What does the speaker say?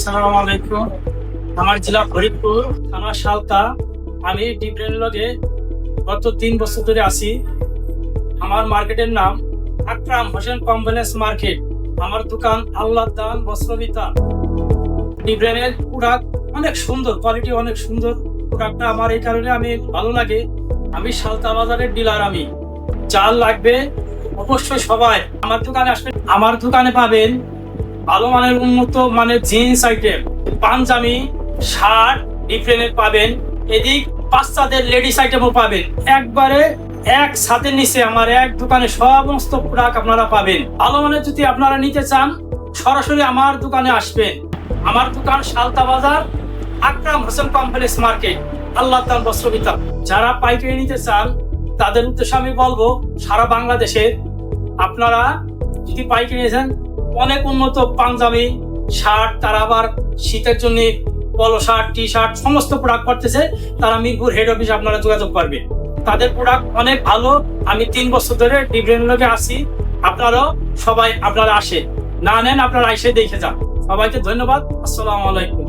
আসসালামু আলাইকুম। আমার জেলা ফরিদপুর, থানা সালতা। আমি ডিফারেন্ট লগে গত 3 বছর ধরে আছি। আমার মার্কেটের নাম আকরাম হোসেন কমপ্লেক্স মার্কেট। আমার দোকান আল্লাহ দান বস্ত্রবিতা। ডিফারেন্টের প্রোডাক্ট অনেক সুন্দর, কোয়ালিটি অনেক সুন্দর। প্রোডাক্টটা আমার এই কারণে আমি ভালো লাগে, আমি সালতা বাজারের ডিলার। আমি যার লাগবে অবশ্যই সবাই আমার দোকানে আসবেন। আমার দোকানে পাবেন ভালো মানের উন্নত মানের jeans item, panjabi, shirt different পাবেন। এদিক বাচ্চাদের লেডিস আইটেমও পাবেন। একবারে এক ছাদের নিচে আমার এক দোকানে সমস্ত প্রোডাক্ট আপনারা পাবেন। ভালো মানের যদি আপনারা নিতে চান সরাসরি আমার দোকানে আসবেন। আমার দোকান সালতা বাজার, আকরাম হোসেন কমপ্লেক্স মার্কেট, আল্লাহ দান বস্ত্রবিতা। যারা পাইকারি নিতে চান তাদের উদ্দেশ্যে আমি বলবো, সারা বাংলাদেশে আপনারা যদি পাইকারি নিয়েছেন অনেক উন্নত পাঞ্জাবি, শার্ট, তারা আবার শীতের জন্য পলো শার্ট, টি শার্ট সমস্ত প্রোডাক্ট করতেছে। তারা মিরপুর হেড অফিসে আপনারা যোগাযোগ করবেন। তাদের প্রোডাক্ট অনেক ভালো। আমি 3 বছর ধরে ডিফারেন্ট লোকে আসি। আপনারাও সবাই আপনারা আসে না নেন, আপনারা এসে দেখে যান। সবাইকে ধন্যবাদ। আসসালামু আলাইকুম।